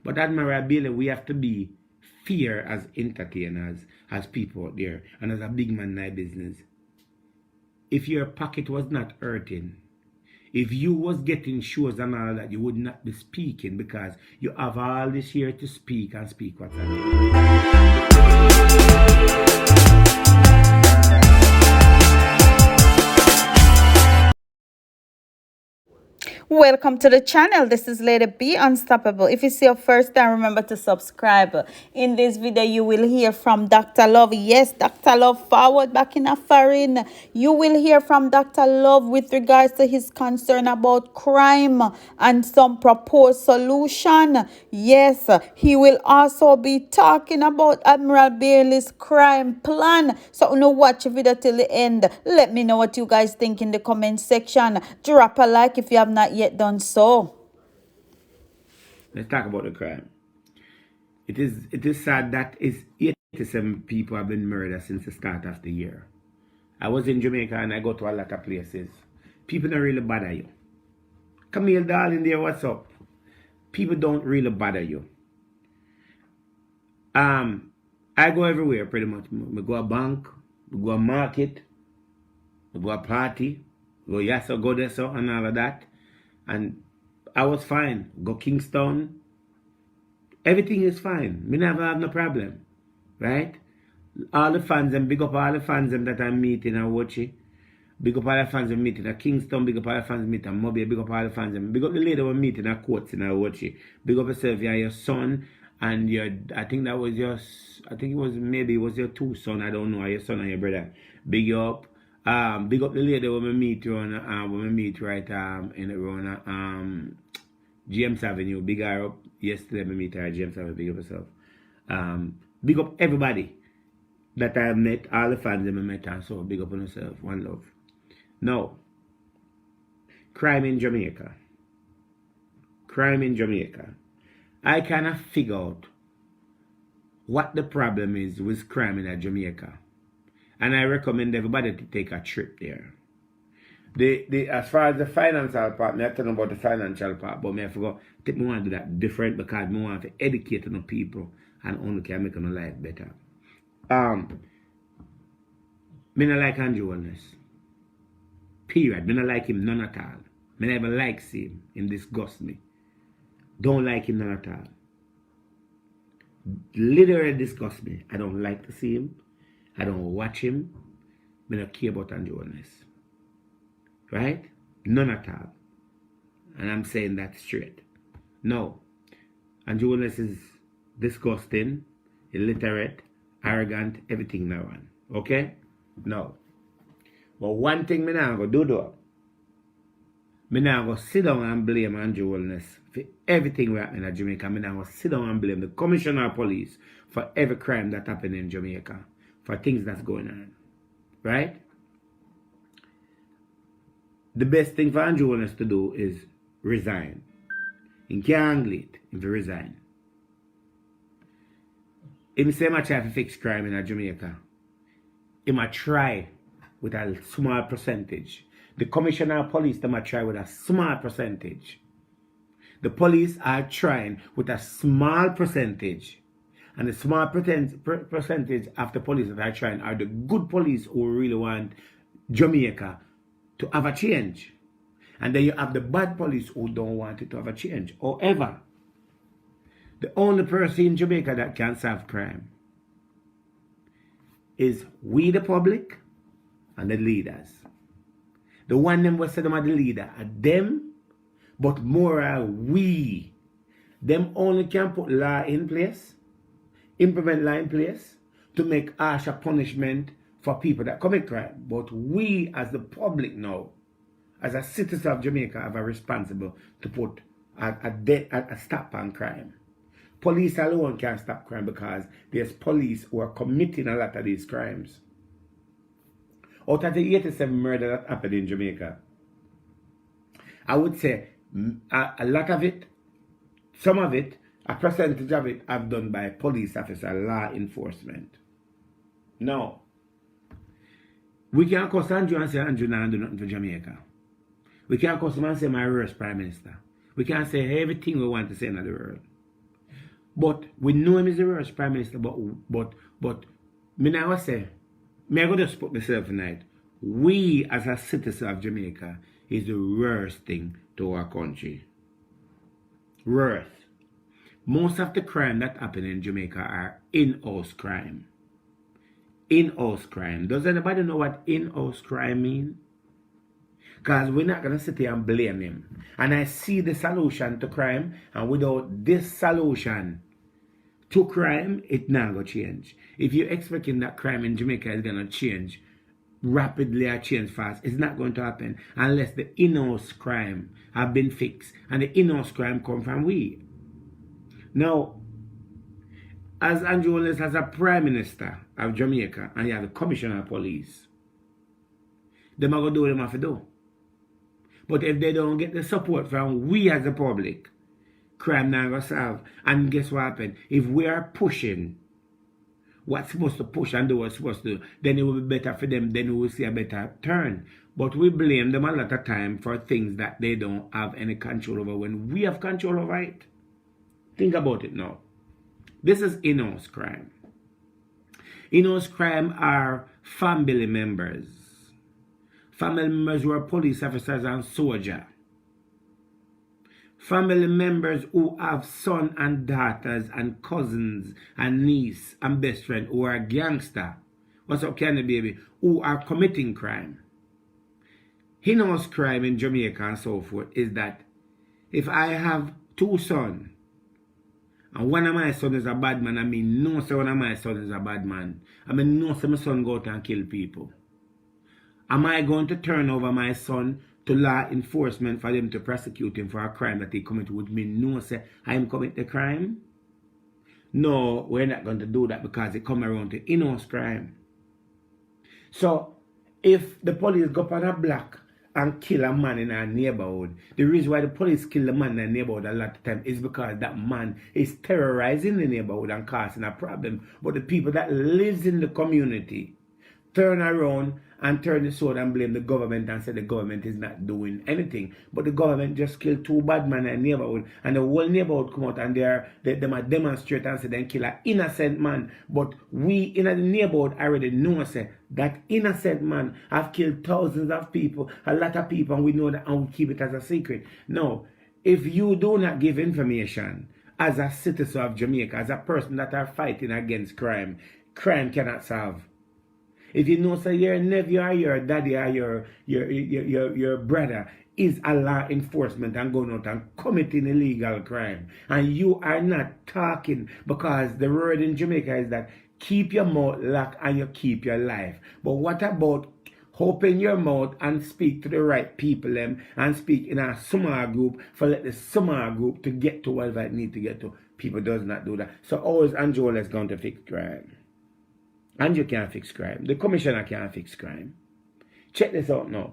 But Admiral Bailey, we have to be fair as entertainers, as people out there, and as a big man in my business. If your pocket was not hurting, if you was getting shows and all that, you would not be speaking, because you have all this year to speak and speak what's Welcome to the channel. This is Lady Be Unstoppable. If it's your first time, remember to subscribe. In this video, you will hear from Dr. Love. Yes, Dr. Love forward back in a foreign. You will hear from Dr. Love with regards to his concern about crime and some proposed solution. Yes, he will also be talking about Admiral Bailey's crime plan. So now watch the video till the end. Let me know what you guys think in the comment section. Drop a like if you have not yet done so. Let's talk about the crime. It is sad that 87 people have been murdered since the start of the year. I was in Jamaica and I go to a lot of places. People don't really bother you. Camille darling there, what's up? People don't really bother you. I go everywhere pretty much. I go a bank, I go a market, I go a party, go yes or go there so and all of that. And I was fine. Go Kingston. Everything is fine. Me never have no problem. Right? All the fans and big up all the fans that I'm meeting and watching. Big up all the fans I'm meeting at Kingston. Big up all the fans meeting at Mobile. Big up all the fans. Big up the lady we're meeting at Courts in watching. Big up yourself, your son and your, I think that was your, I think it was, maybe it was your two son. I don't know. Your son and your brother. Big up. Big up the lady when we meet right in around James Avenue. Big her up. Yesterday we meet her at James Avenue. Big up yourself. Big up everybody that I met, all the fans that I met, and so big up on yourself. One love. Now, crime in Jamaica. Crime in Jamaica. I cannot figure out what the problem is with crime in Jamaica. And I recommend everybody to take a trip there. As far as the financial part, I tell them about the financial part, but I forgot. I think I want to do that different because I want to educate the people and only can make them life better. I don't like Andrew Wellness. Period. I don't like him none at all. I never like him. Him disgusts me. Don't like him none at all. Literally disgusts me. I don't like to see him. I don't watch him. I don't care about Andrew Wellness. Right? None at all. And I'm saying that straight. No. Andrew Wellness is disgusting, illiterate, arrogant, everything now on. Okay? No. But one thing me now go do though. Me now go sit down and blame Andrew Wellness for everything that happened in Jamaica. Me now go sit down and blame the Commissioner of Police for every crime that happened in Jamaica. For things that's going on. Right? The best thing for Andrew Wellness to do is resign. He can't handle it if he resign. If he say I try to fix crime in Jamaica, he might try with a small percentage. The Commissioner of Police, they might try with a small percentage. The police are trying with a small percentage. And the small percentage of the police that are trying are the good police who really want Jamaica to have a change. And then you have the bad police who don't want it to have a change. However, the only person in Jamaica that can solve crime is we the public and the leaders. The one them we say them are the leader are them, but more are we. Them only can put law in place, implement law in place to make harsher punishment for people that commit crime. But we as the public now, as a citizen of Jamaica, have a responsible to put a stop on crime. Police alone can't stop crime because there's police who are committing a lot of these crimes. Out of the 87 murder that happened in Jamaica, I would say a lot of it, some of it, a percentage of it have done by police officer, law enforcement. No. We can't cuss Andrew and say Andrew not do nothing for Jamaica. We can't cuss him and say my worst prime minister. We can't say everything we want to say in the world. But we know him is the worst prime minister, but me now say, me I go just put myself in it. We as a citizen of Jamaica is the worst thing to our country. Worst. Most of the crime that happen in Jamaica are in-house crime. In-house crime. Does anybody know what in-house crime mean? Because we're not going to sit here and blame him. And I see the solution to crime, and without this solution to crime, it not going to change. If you're expecting that crime in Jamaica is going to change rapidly or change fast, it's not going to happen unless the in-house crime have been fixed. And the in-house crime come from we. Now, as Andrew Holness as a Prime Minister of Jamaica, and you have the Commissioner of Police, them are going to do what they have to do. But if they don't get the support from we as the public, crime not going to solve. And guess what happened? If we are pushing what's supposed to push and do what's supposed to do, then it will be better for them, then we will see a better turn. But we blame them a lot of time for things that they don't have any control over when we have control over it. Think about it now. This is in-house crime. In-house crime are family members. Family members who are police officers and soldiers. Family members who have sons and daughters and cousins and niece and best friend who are gangster. What's up, Candy Baby? Who are committing crime. In-house crime in Jamaica and so forth is that if I have two sons, and one of my sons is a bad man, I mean, no, so one of my sons is a bad man. I mean, no, so my son go out and kill people. Am I going to turn over my son to law enforcement for them to prosecute him for a crime that he committed with me? No, say, I am commit the crime? No, we're not going to do that because it come around to in-house crime. So, if the police go up on a block and kill a man in our neighborhood, the reason why the police kill the man in the neighborhood a lot of time is because that man is terrorizing the neighborhood and causing a problem. But the people that lives in the community turn around and turn the sword and blame the government and say the government is not doing anything. But the government just killed two bad men in the neighborhood, and the whole neighborhood come out and they might demonstrate and say they kill an innocent man. But we in the neighborhood already know say that innocent man have killed thousands of people, a lot of people, and we know that and we keep it as a secret. Now, if you do not give information as a citizen of Jamaica, as a person that are fighting against crime, crime cannot solve. If you know, say your nephew or your daddy or your brother is a law enforcement and going out and committing illegal crime, and you are not talking, because the word in Jamaica is that keep your mouth locked and you keep your life. But what about open your mouth and speak to the right people and speak in a small group for let the small group to get to whatever it need to get to? People does not do that. So always Angela is going to fix crime. And you can't fix crime. The commissioner can't fix crime. Check this out now.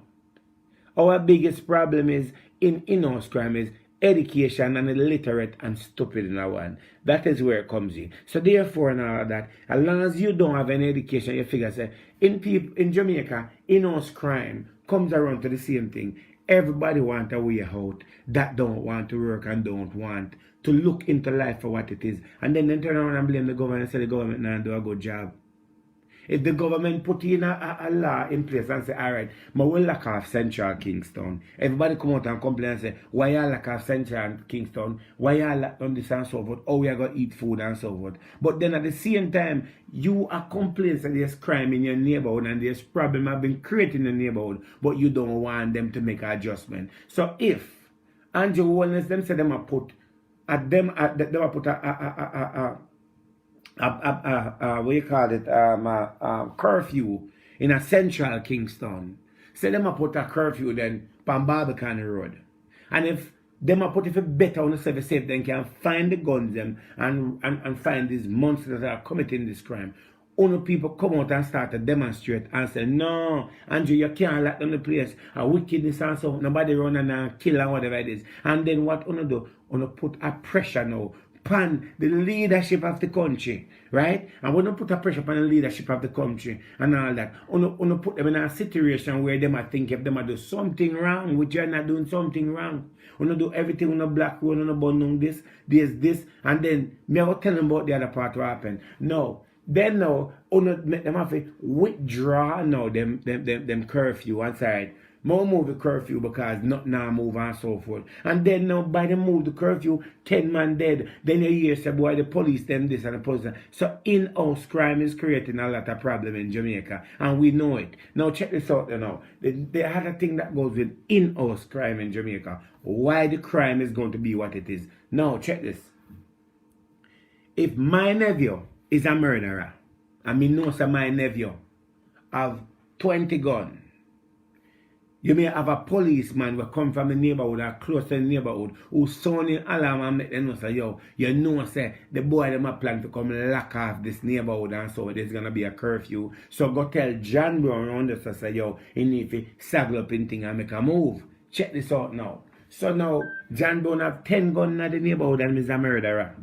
Our biggest problem is in-house crime is education and illiterate and stupid in one. That is where it comes in. So therefore now that as long as you don't have any education, you figure say in Jamaica, in-house crime comes around to the same thing. Everybody want a way out that don't want to work and don't want to look into life for what it is. And then they turn around and blame the government and say the government not do a good job. If the government put in a law in place and say, all right, but we lack off Central Kingston. Everybody come out and complain and say, why you lack off Central Kingston? Why you lack on this and so forth? How we are going to eat food and so forth? But then at the same time, you are complaining that there's crime in your neighborhood and there's problem have been created in the neighborhood, but you don't want them to make an adjustment. So if Andrew Wellness, them say them are put what you call it, curfew in a Central Kingston. Say them a put a curfew then on Barbican Road. And if them a put it better on the service safe, then can find the guns them and find these monsters that are committing this crime. Only people come out and start to demonstrate and say, no, Andrew, you can't lock down the place. A wickedness and so nobody run and kill and whatever it is. And then what do? Put a pressure now. upon the leadership of the country, right? And we don't put a pressure upon the leadership of the country and all that. We put them in a situation where they might think if they might do something wrong, which you're not doing something wrong. We don't do everything on the black road, on the bundle this, this, and then me I will tell them about the other part what happened. No. Then now, make them have to withdraw now them curfew inside. More move the curfew because not now move and so forth. And then now by the move the curfew, 10 man dead. Then you hear say boy the police them this and the police that. So in-house crime is creating a lot of problem in Jamaica. And we know it. Now check this out now. The other thing that goes with in-house crime in Jamaica. Why the crime is going to be what it is. Now check this. If my nephew is a murderer, and me know say my nephew have 20 guns, you may have a policeman who come from the neighborhood or close to the neighborhood who sound in alarm and make them know say, yo, you know say the boy them a plan to come lock off this neighborhood and so there's gonna be a curfew. So go tell John Brown around this and say, yo, he need to saddle up in thing and make a move. Check this out now. So now John Brown have 10 guns in the neighborhood and he's a murderer.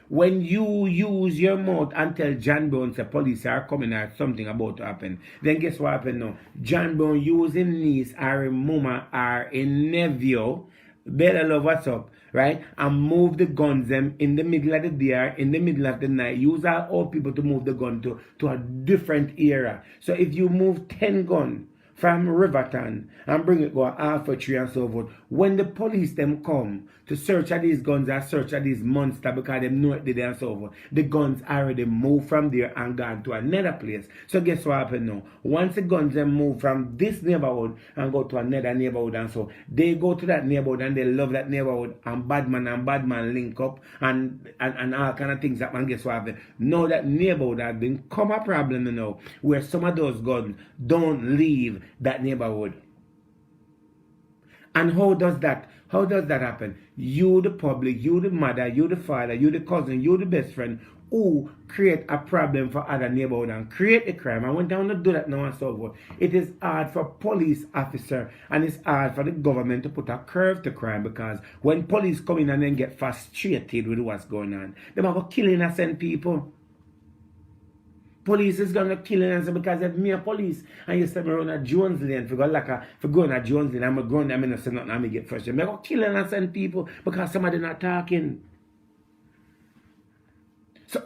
When you use your mouth and tell John Brown the police are coming or something about to happen, then guess what happened now? John Brown using niece or a mama or a nephew, better love what's up, right? And move the guns them in the middle of the day or in the middle of the night. Use all people to move the gun to a different era. So if you move 10 guns from Riverton and bring it go Alpha Tree and so forth, when the police them come to search at these guns or search at these monsters because they know it did and so forth, the guns already moved from there and gone to another place. So guess what happened now? Once the guns them move from this neighborhood and go to another neighborhood and so, they go to that neighborhood and they love that neighborhood and bad man link up and all kind of things happen. And guess what happened? Now that neighborhood has become a problem now where some of those guns don't leave that neighborhood. And how does that happen? You the public, you the mother, you the father, you the cousin, you the best friend who create a problem for other neighborhood and create a crime. And when they don't do that now and so forth, it is hard for police officer and it's hard for the government to put a curve to crime because when police come in and then get frustrated with what's going on, they might go kill innocent people. Police is gonna kill innocent because if me a police and you step around at Jones Lane for going at Jones Lane, I'm going there, I'm not saying nothing, I'm get frustrated. I'm gonna kill innocent people because somebody not talking. So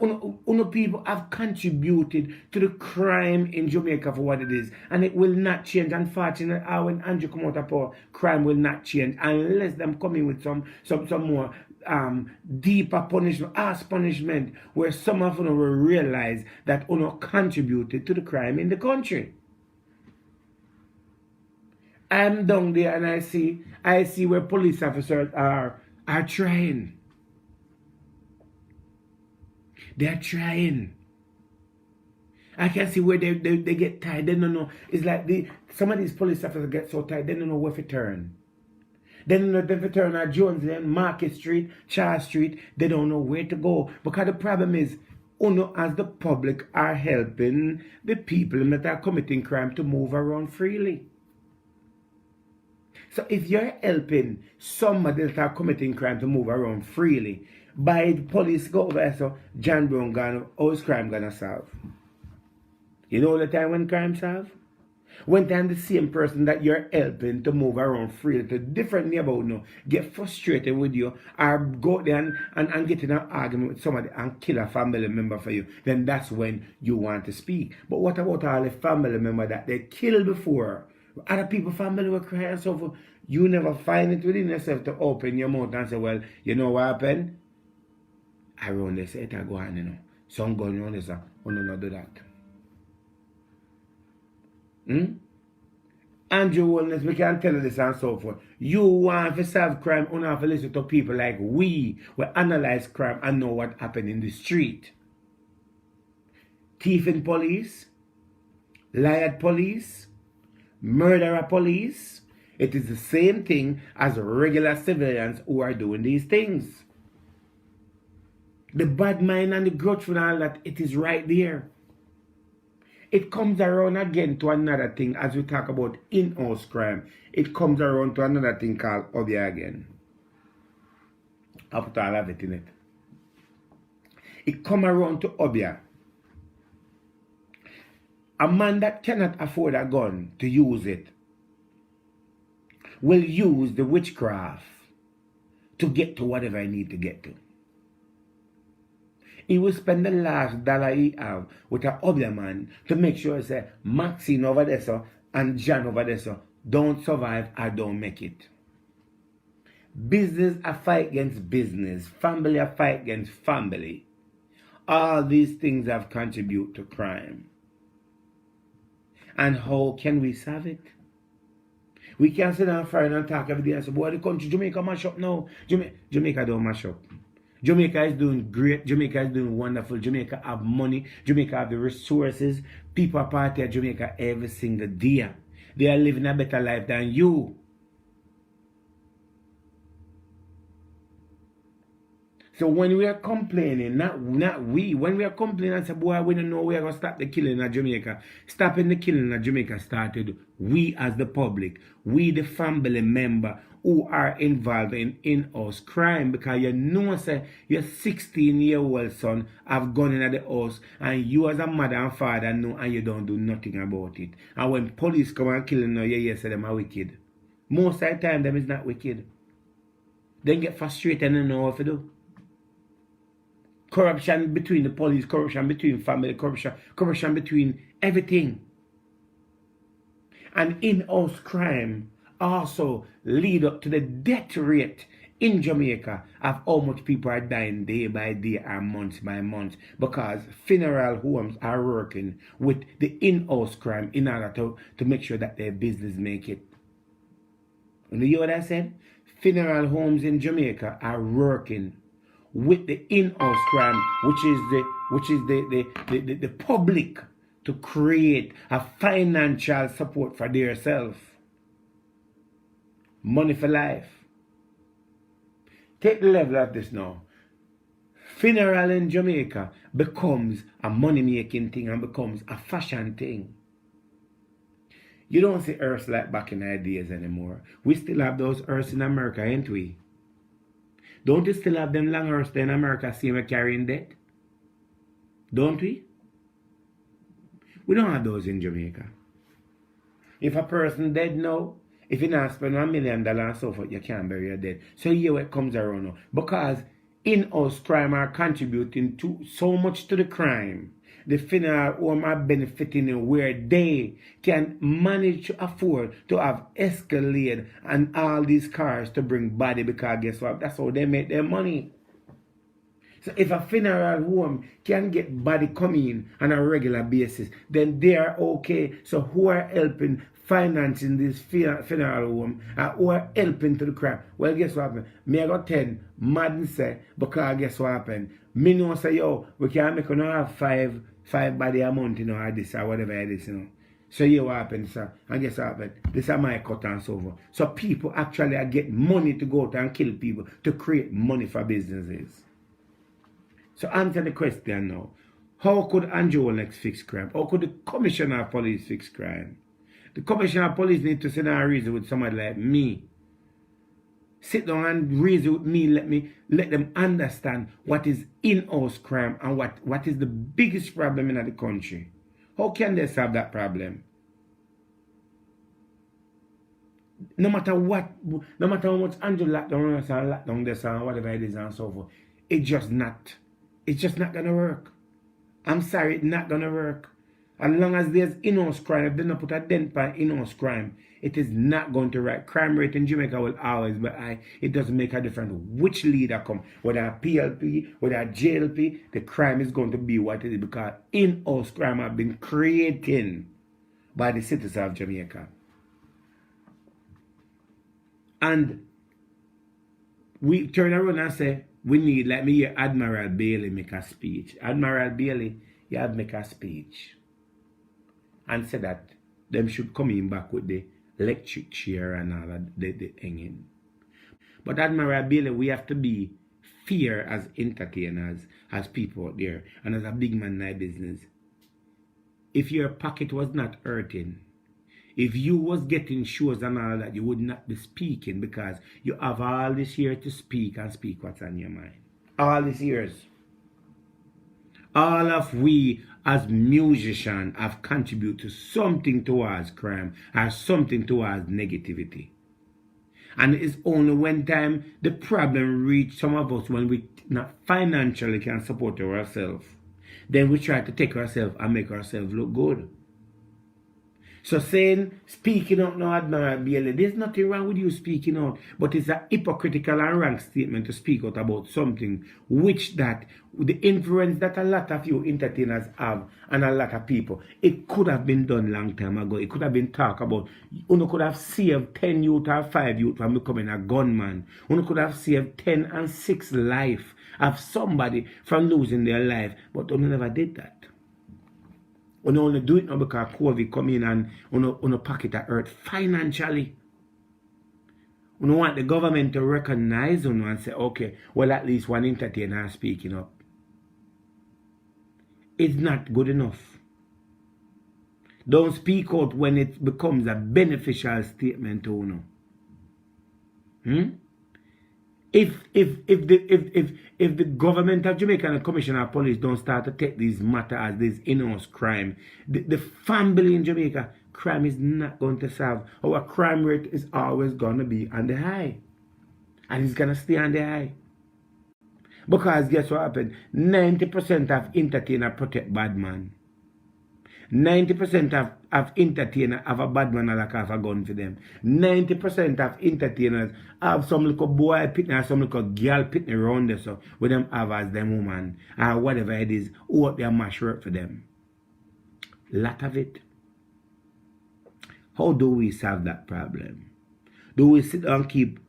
uno people have contributed to the crime in Jamaica for what it is. And it will not change. Unfortunately, when Andrew come out of power, crime will not change unless them come in with some more deeper punishment, harsh punishment, where some of them will realize that uno contributed to the crime in the country. I'm down there and I see where police officers are trying. They are trying. I can see where they get tired. They don't know. It's like some of these police officers get so tired, they don't know where to turn. They don't know if they turn at Jones Lane, Market Street, Charles Street. They don't know where to go. Because the problem is, uno as the public are helping the people that are committing crime to move around freely. So if you're helping somebody that are committing crime to move around freely, by the police go over so John Brown gone, how is crime gonna solve? You know the time when crime solve? When time the same person that you're helping to move around freely to different neighborhood now get frustrated with you or go there and get in an argument with somebody and kill a family member for you, then that's when you want to speak. But what about all the family members that they killed before? Other people, family were crying and so forth. You never find it within yourself to open your mouth and say, well, you know what happened? Around this, it go on, you know. Some going on this, we don't do that. Andrew Wellness, we can tell you this and so forth. You want to solve crime, you have to listen to people like we analyze crime and know what happened in the street. Thieving police, liar police, murderer police. It is the same thing as regular civilians who are doing these things. The bad mind and the grudge and all that, it is right there. It comes around again to another thing as we talk about in-house crime. It comes around to another thing called obia again. I put all of it in it. It come around to Obia. A man that cannot afford a gun to use it will use the witchcraft to get to whatever I need to get to. He will spend the last dollar he have with a other man to make sure say Maxine over there so and John over there so don't survive or don't make it. Business a fight against business, family a fight against family. All these things have contributed to crime. And how can we solve it? We can't sit down Friday and talk every day and say, boy, the country Jamaica mash up now. Jamaica don't mash up. Jamaica is doing great. Jamaica is doing wonderful. Jamaica have money. Jamaica have the resources. People are party at Jamaica every single day. They are living a better life than you. So when we are complaining, when we are complaining and say, boy, we don't know we are going to stop the killing in Jamaica. Stopping the killing in Jamaica started we as the public, we the family member who are involved in in-house crime, because you know say your 16-year-old son have gone in the house and you as a mother and father know and you don't do nothing about it. And when police come and kill them, you say them are wicked. Most of the time them is not wicked. They get frustrated and know what to do. Corruption between the police, corruption between family, corruption between everything. And in-house crime also lead up to the death rate in Jamaica of how much people are dying day by day and month by month, because funeral homes are working with the in-house crime in order to make sure that their business make it. You know what I said? Funeral homes in Jamaica are working with the in-house crime, which is the public, to create a financial support for themselves. Money for life. Take the level of this now. Funeral in Jamaica becomes a money-making thing and becomes a fashion thing. You don't see hearse like back in the days anymore. We still have those hearse in America, ain't we? Don't you still have them long hearse in America seeing we carrying debt? Don't we? We don't have those in Jamaica. If a person dead now, if you not spend $1 million and so forth, you can't bury your dead. So here what comes around now. Because in-house crime are contributing to so much to the crime. The funeral home are benefiting in where they can manage to afford to have Escalade and all these cars to bring body, because guess what? That's how they make their money. So if a funeral home can get body coming on a regular basis, then they are okay. So who are helping financing this funeral home and who are helping to the crime? Well, guess what happened? Me I got 10 mad say, because guess what happened? Me know say, yo, we can't make have five body a month, you know, or this or whatever it is, you know. So here what happened, sir? And guess what happened? This is my cut and so forth. So people actually are getting money to go out and kill people to create money for businesses. So answer the question now. How could Andrew next fix crime? How could the commissioner of police fix crime? The commissioner of police need to sit down and reason with somebody like me. Sit down and reason with me, let them understand what is in-house crime and what is the biggest problem in the country. How can they solve that problem? No matter how much Andrew lockdown this and whatever it is and so forth, it's just not gonna work. I'm sorry, it's not gonna work. As long as there's in-house crime, if they don't put a dent by in-house crime, it is not going to right. Crime rate in Jamaica will always be high. It doesn't make a difference which leader come. Whether a PLP, whether a JLP, the crime is going to be what it is, because in-house crime have been created by the citizens of Jamaica. And we turn around and say, we need, let me hear Admiral Bailey make a speech. Admiral Bailey, you have make a speech and say that them should come in back with the electric chair and all of the hanging. But Admiral Bailey, we have to be fair as entertainers, as people out there, and as a big man in our business. If your pocket was not hurting, If you was getting shows and all that, you would not be speaking because you have all this year to speak and speak what's on your mind. All these years. All of we as musicians have contributed to something towards crime or something towards negativity. And it's only when time the problem reach some of us when we not financially can support ourselves, then we try to take ourselves and make ourselves look good. So saying, speaking out now, Admiral Bailey, there's nothing wrong with you speaking out, but it's a hypocritical and wrong statement to speak out about something which that, the influence that a lot of you entertainers have and a lot of people, it could have been done long time ago. It could have been talked about. You could have saved 10 youth or 5 youth from becoming a gunman. You could have saved 10 and 6 life of somebody from losing their life, but you never did that. We only do it now because COVID come in and on pocket of earth financially. We want the government to recognize you and say, okay, well, at least one entertainer is speaking up. It's not good enough. Don't speak out when it becomes a beneficial statement to you. If the government of Jamaica and the Commissioner of Police don't start to take these matters as this in-house crime, the family in Jamaica, crime is not going to solve. Our crime rate is always going to be on the high. And it's going to stay on the high. Because guess what happened? 90% of entertainers protect bad man. 90% of entertainers have a bad man like have a gun for them. 90% of entertainers have some little boy pitney or some little girl pitney around there so with them have as them woman or whatever it is, who up their mash work for them. Lot of it. How do we solve that problem? Do we sit down and keep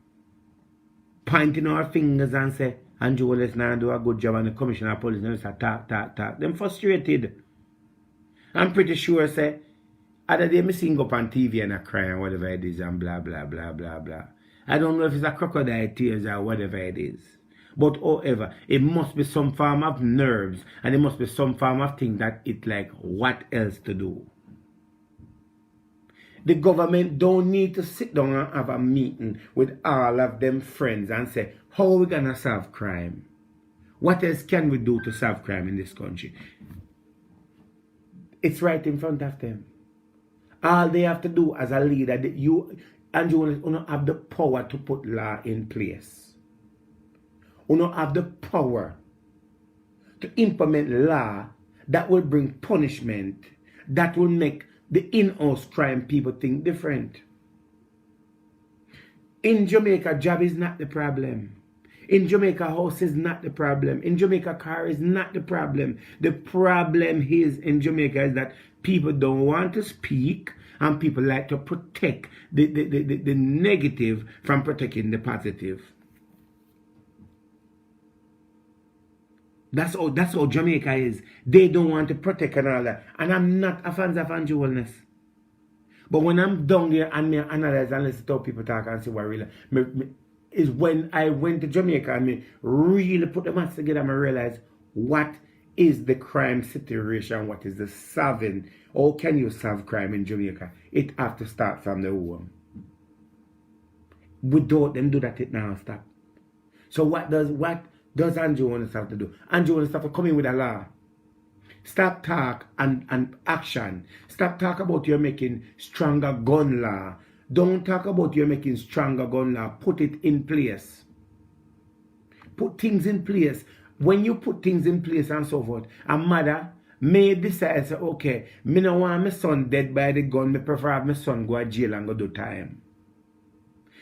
pointing our fingers and say, Andrew, let's not do a good job and the Commissioner of Police and say talk. Them frustrated. I'm pretty sure, say, other day me sing up on TV and I cry and whatever it is and blah, blah, blah, blah, blah. I don't know if it's a crocodile tears or whatever it is. But however, it must be some form of nerves and it must be some form of thing that it like, what else to do? The government don't need to sit down and have a meeting with all of them friends and say, how are we going to solve crime? What else can we do to solve crime in this country? It's right in front of them. All they have to do as a leader, you don't have the power to put law in place. You don't have the power to implement law that will bring punishment, that will make the in-house crime people think different. In Jamaica, job is not the problem. In Jamaica, house is not the problem. In Jamaica, car is not the problem. The problem is in Jamaica is that people don't want to speak and people like to protect the negative from protecting the positive. That's how Jamaica is. They don't want to protect and all that. And I'm not a fan of unusualness. But when I'm down there and me analyze and listen to how people talk and see what really is when I went to Jamaica and me really put the maths together and I realized what is the crime situation, what is the solving, how can you solve crime in Jamaica? It has to start from the home. Without them do that, it now stop. So what does Andrew want to have to do? Andrew wants to have to come in with a law. Stop talk and action. Stop talk about you're making stronger gun law. Don't talk about you're making stronger gun law. Put it in place. Put things in place. When you put things in place and so forth, a mother may decide, say, okay, me no want my son dead by the gun. Me prefer have my son go to jail and go do time.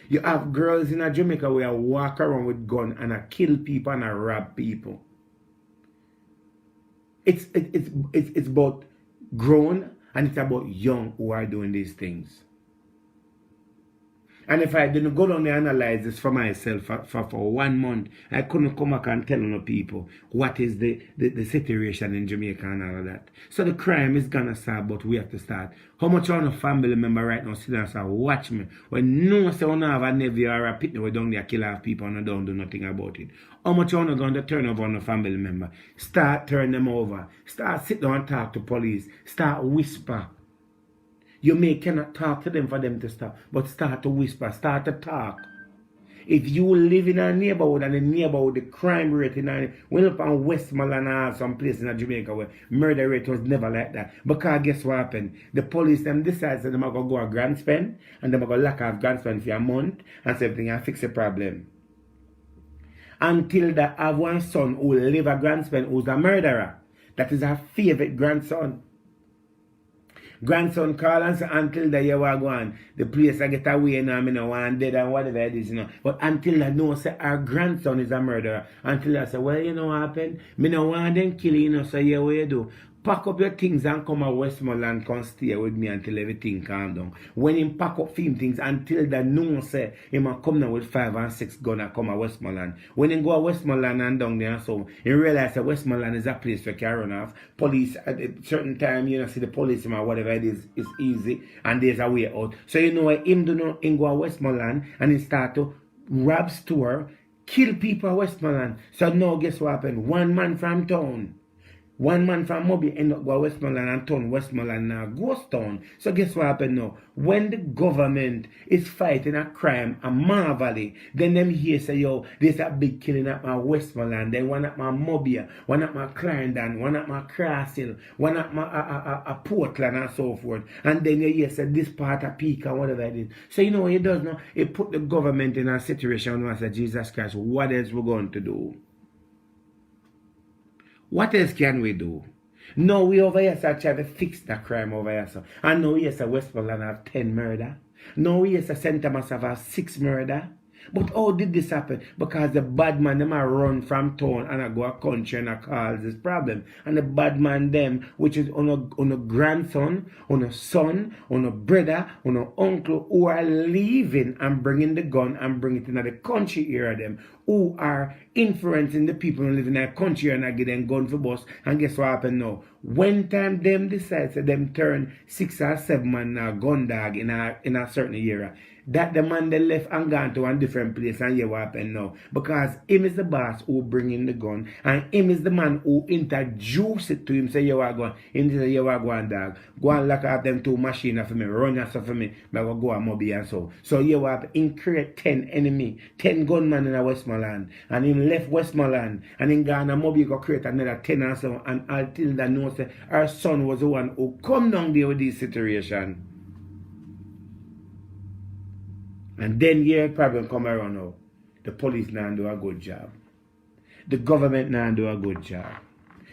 You have girls in Jamaica where walk around with gun and kill people and rob people. It's about grown and it's about young who are doing these things. And if I didn't go down there and analyze this for myself for 1 month, I couldn't come back and tell no people what is the situation in Jamaica and all of that. So the crime is gonna start, but we have to start. How much on a family member right now sit down and say, watch me. When no one say you have a nephew or a pitney we down there kill off people and don't do nothing about it. How much on going to turn over on a family member? Start turn them over. Start sit down and talk to police. Start whisper. cannot talk to them for them to stop, but start to whisper, start to talk. If you live in a neighborhood and the neighborhood, the crime rate in a, well up on Westmoreland or some place in Jamaica where murder rate was never like that. Because guess what happened? The police them decide that they're going to go a grand spend and they're going to lock off grand spend for a month and say everything and fix the problem. Until they have one son who live a grand spend who's a murderer. That is her favorite grandson. Grandson call and say until the year go on, the place I get away now, me no want dead and whatever it is, But until I know say our grandson is a murderer, until I say, well, you know what happened? Me no want them kill so yeah, what you do? Pack up your things and come to Westmoreland, come stay with me until everything calm down. When him pack up him things until the know say him a come down with 5 and 6 gun and come to Westmoreland. When him go to Westmoreland and down there so he realize that Westmoreland is a place where you can run off. Police at a certain time, see the police or whatever it is easy and there's a way out. So you know what him do know him go to Westmoreland and he start to rob store, kill people at Westmoreland. So now guess what happened? One man from town. One man from Moby end up go Westmoreland and turn Westmoreland now ghost town. So guess what happened now? When the government is fighting a crime, a marvelly, then them here say, yo, there's a big killing at my Westmoreland, then one at my Moby, one at my Clarendon, one at my Crosshill, one at my a Portland and so forth. And then you hear say this part of Peak and whatever it is. So you know what it does now? It put the government in a situation where I say, Jesus Christ, what else we're going to do? What else can we do? No, we over here try to fix the crime over here. So. And now yes, Westmoreland have 10 murder. Now yes, St. Thomas have 6 murder. But how did this happen? Because the bad man them a run from town and I go a country and I cause this problem. And the bad man them, which is on a grandson, on a son, on a brother, on a uncle, who are leaving and bringing the gun and bring it into the country area them, who are influencing the people who live in that country and I get them gun for bus. And guess what happened now? When time them decides that them turn 6 or 7 man gun dog in a certain area, that the man they left and gone to a different place and hear what happened now. Because him is the boss who bring in the gun and him is the man who introduce it to him, say you are going, him say you are going dog. Go and lock up them 2 machines for me, run your stuff for me, but I go and Moby and so. So you have him create 10 enemy, 10 gunmen in a Westmoreland and him left Westmoreland and him gone and Moby go create another 10 and so and until they know say our son was the one who come down there with this situation. And then here problem come around now. The police now do a good job. The government now do a good job.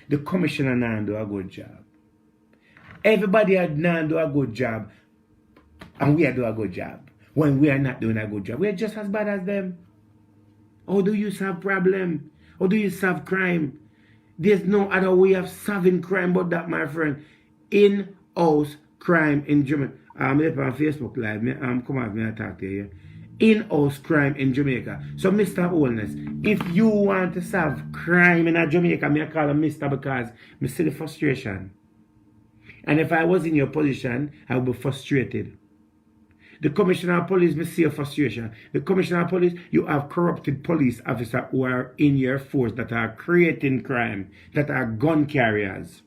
The commissioner now do a good job. Everybody now do a good job. And we are doing a good job. When we are not doing a good job, we are just as bad as them. How do you solve problem? How do you solve crime? There's no other way of solving crime but that, my friend. In-house crime in Jamaica. I'm on Facebook Live. Come on, me talk to you. In-house crime in Jamaica. So, Mr. Holness, if you want to solve crime in Jamaica, I call him Mr. because I see the frustration. And if I was in your position, I would be frustrated. The commissioner of police, I see your frustration. The commissioner of police, you have corrupted police officers who are in your force that are creating crime, that are gun carriers.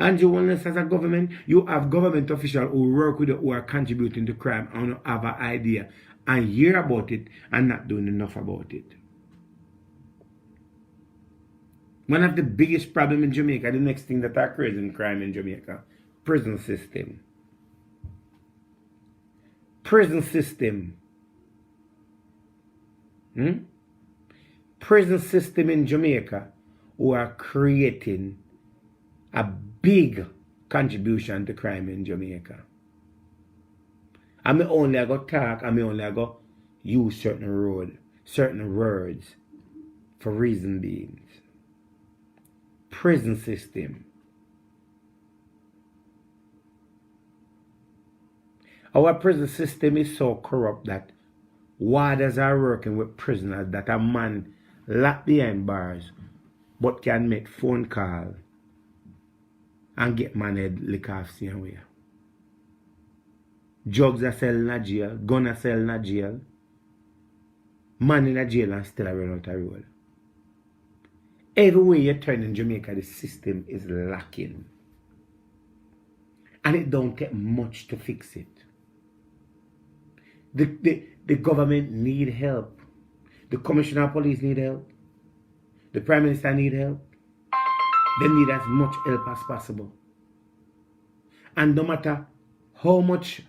And you want as a government, you have government officials who work with you who are contributing to crime and have an idea and hear about it and not doing enough about it. One of the biggest problems in Jamaica, the next thing that are creating crime in Jamaica, prison system. Prison system. Prison system in Jamaica who are creating a big contribution to crime in Jamaica. And me only go talk and me only go use certain words for reason beings. Prison system. Our prison system is so corrupt that warders are working with prisoners that a man locked behind bars but can make phone call and get man head lick off same way. Drugs are selling in jail, gun are selling in jail, man in a jail and still run out of road. Everywhere you turn in Jamaica, the system is lacking. And it don't take much to fix it. The government need help. The commissioner of police need help. The prime minister need help. They need as much help as possible. And no matter how much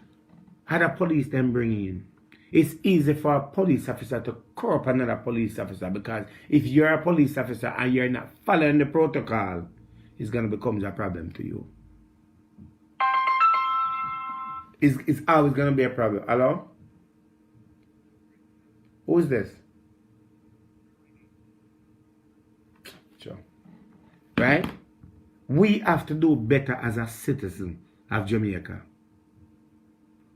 other police them bring in, it's easy for a police officer to corrupt another police officer, because if you're a police officer and you're not following the protocol, it's going to become a problem to you. It's always going to be a problem. Hello? Who's this? Sure. Right? We have to do better as a citizen of Jamaica.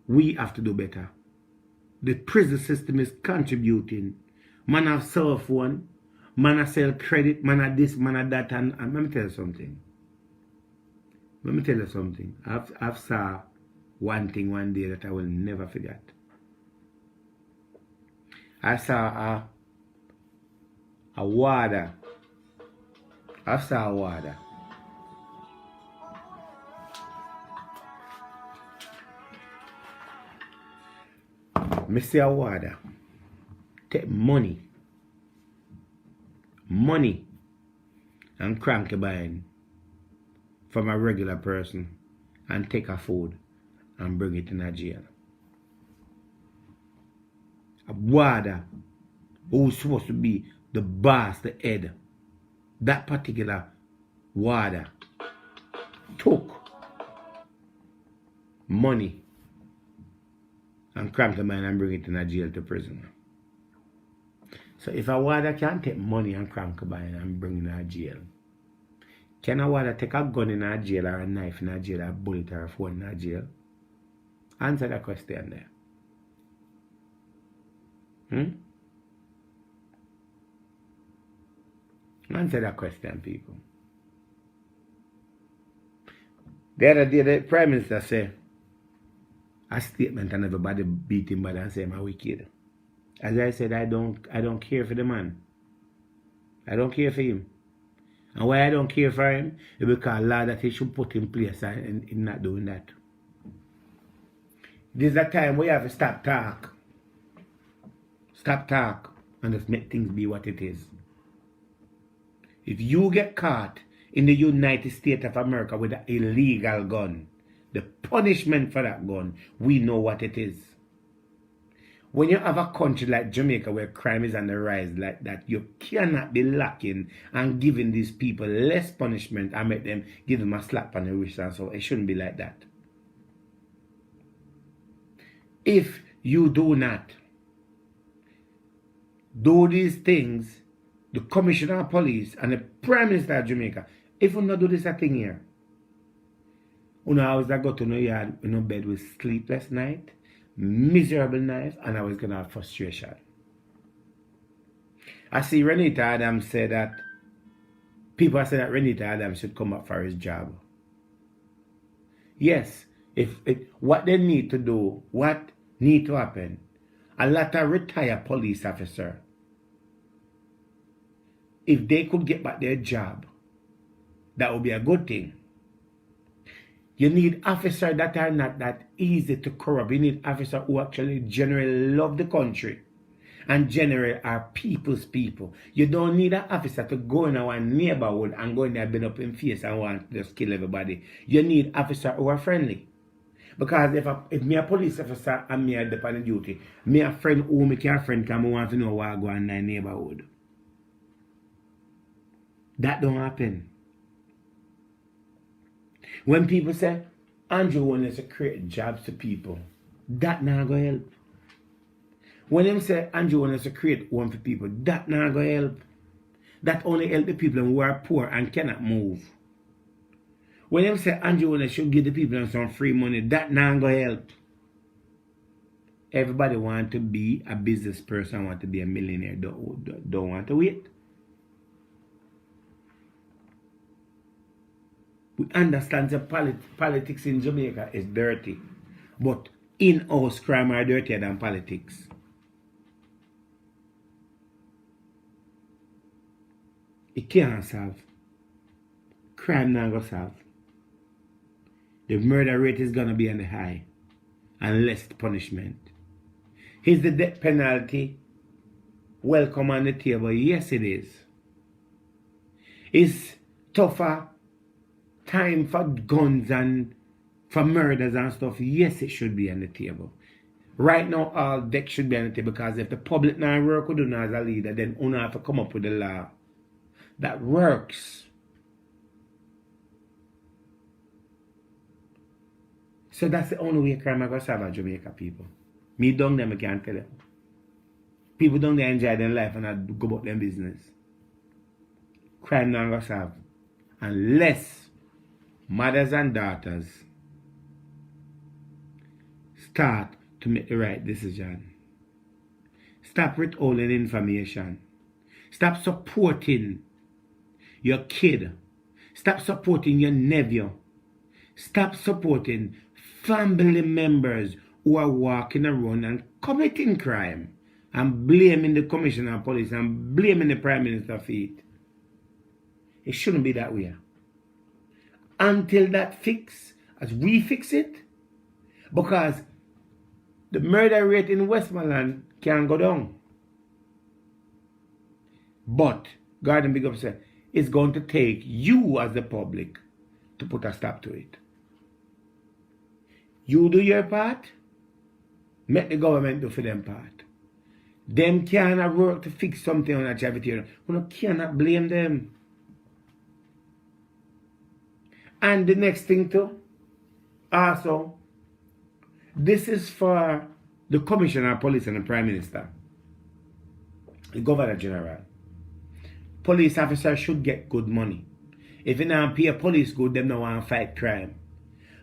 We have to do better. The prison system is contributing. Man have cell phone, man have sell credit, man have this, man have that, and let me tell you something. Let me tell you something. I've saw one thing one day that I will never forget. I saw a warder. I saw a warder. Me see a warder take money and crank a buying from a regular person and take a food and bring it in a jail. A warder who's supposed to be the boss, the head, that particular warder took money and cramp the man and bring it in a jail to prison. So if a warder can take money and cramp a man and bring it in a jail, can a warder take a gun in a jail or a knife in a jail or a bullet or a phone in a jail? Answer that question there. Answer that question, people. The other day, the Prime Minister said a statement and everybody beat him bad and say I'm wicked. As I said, I don't care for the man. I don't care for him. And why I don't care for him is because law that he should put in place and not doing that. This is a time where you have to stop talk. Stop talk and just make things be what it is. If you get caught in the United States of America with an illegal gun, the punishment for that gun, we know what it is. When you have a country like Jamaica where crime is on the rise like that, you cannot be lacking and giving these people less punishment and make them give them a slap on the wrist and so. It shouldn't be like that. If you do not do these things, the Commissioner of Police and the Prime Minister of Jamaica, if we not do this a thing here, you know, I was go to no yard in no bed with sleepless night, miserable night, and I was gonna have frustration. I see Renita Adams say that people say that Renita Adams should come up for his job. Yes, what they need to do, what need to happen, a lot of retired police officers, if they could get back their job, that would be a good thing. You need officers that are not that easy to corrupt. You need officers who actually generally love the country and generally are people's people. You don't need an officer to go in our neighborhood and go in there, bend up in face and want to just kill everybody. You need officers who are friendly. Because if me a police officer and me a dependent duty, me a friend who me can friend because I want to know what I go in the neighborhood. That don't happen. When people say, Andrew wants to create jobs to people, that not going to help. When them say, Andrew wants to create one for people, that not going to help. That only help the people who are poor and cannot move. When them say, Andrew wants to give the people some free money, that not going to help. Everybody want to be a business person, want to be a millionaire, don't want to wait. We understand that politics in Jamaica is dirty, but in-house crime are dirtier than politics. It can't solve. Crime not go solve. the murder rate is going to be on the high and less punishment. Is the death penalty welcome on the table? Yes, it is. Is tougher time for guns and for murders and stuff? Yes, it should be on the table. Right now, all deck should be on the table, because if the public now work with you as a leader, then you have to come up with a law that works. So that's the only way crime is going to solve at Jamaica, people. Me down there, I can't tell you. People down there enjoy their life and not go about their business. Crime not going to solve. Unless mothers and daughters start to make the right decision. Stop withholding information. Stop supporting your kid. Stop supporting your nephew. Stop supporting family members who are walking around and committing crime and blaming the commissioner of police and blaming the prime minister for it. It shouldn't be that way. Until that fix, as we fix it, because the murder rate in Westmoreland can go down. But, Garden Big Up said, it's going to take you as the public to put a stop to it. You do your part, make the government do for them part. Them cannot work to fix something on a charity. You cannot blame them. And the next thing too, also, this is for the Commissioner of Police and the Prime Minister, the Governor General. Police officers should get good money. If you don't pay police good, them don't want to fight crime.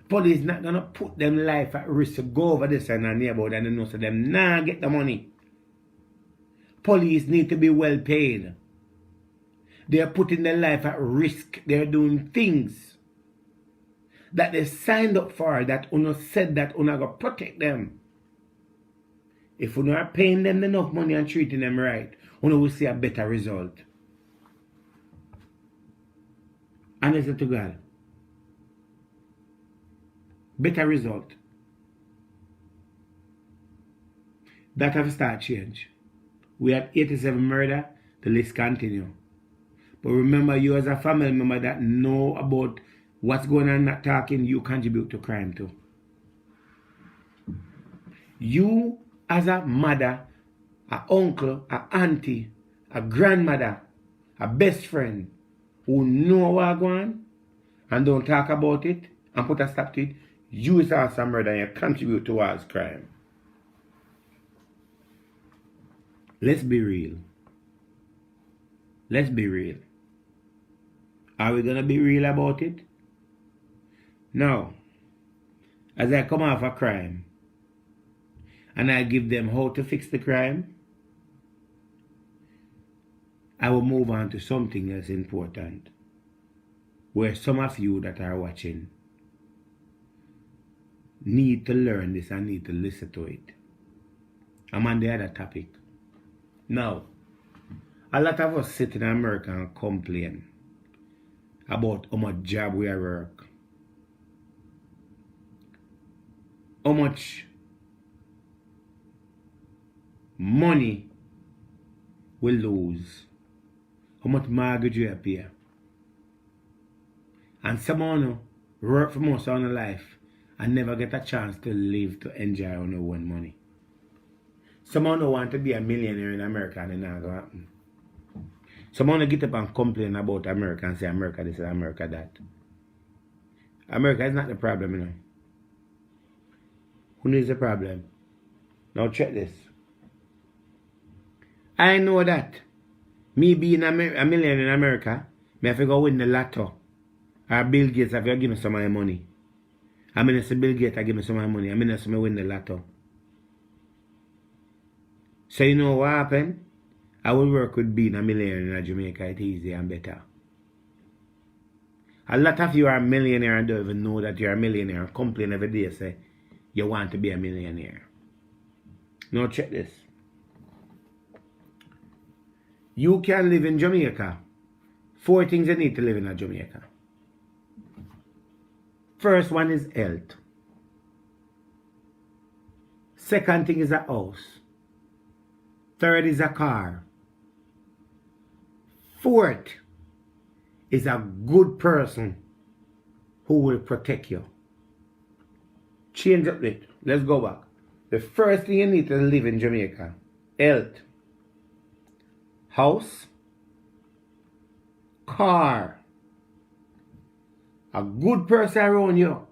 Police not going to put them life at risk to go over this and neighborhood and they know so them nah get the money. Police need to be well paid. They are putting their life at risk. They are doing things that they signed up for, that Uno said that Uno going to protect them. If Uno are paying them enough money and treating them right, Uno will see a better result. Honestly to God. Better result. That have start change. We had 87 murder, the list continue. But remember, you as a family member that know about what's going on, not talking, you contribute to crime too. You as a mother, a uncle, a auntie, a grandmother, a best friend who know what's going on and don't talk about it and put a stop to it, you is also murder and you contribute towards crime. Let's be real. Let's be real. Are we going to be real about it? Now, as I come off a crime and I give them how to fix the crime, I will move on to something else important, where some of you that are watching need to learn this and need to listen to it. I'm on the other topic. Now, a lot of us sit in America and complain about how much job we work, how much money we lose, how much mortgage we pay. And someone work for most of their life and never get a chance to live, to enjoy on their own money. Someone who want to be a millionaire in America and it's not going to happen. Someone get up and complain about America and say America this and America that. America is not the problem, you know. Who is the problem? Now check this. I know that me being a millionaire in America, me have to go win the lotto. Or Bill Gates have to give me some of my money. I mean, it's Bill Gates, I give me some of my money. I mean, it's me win the lotto. So you know what happened? I will work with being a millionaire in Jamaica. It's easier and better. A lot of you are a millionaire and don't even know that you're a millionaire and complain every day say you want to be a millionaire. Now check this. You can live in Jamaica. 4 things you need to live in Jamaica. First one is health. Second thing is a house. Third is a car. Fourth is a good person who will protect you. Change up it. Let's go back. The first thing you need to live in Jamaica: health, house, car, a good person around you,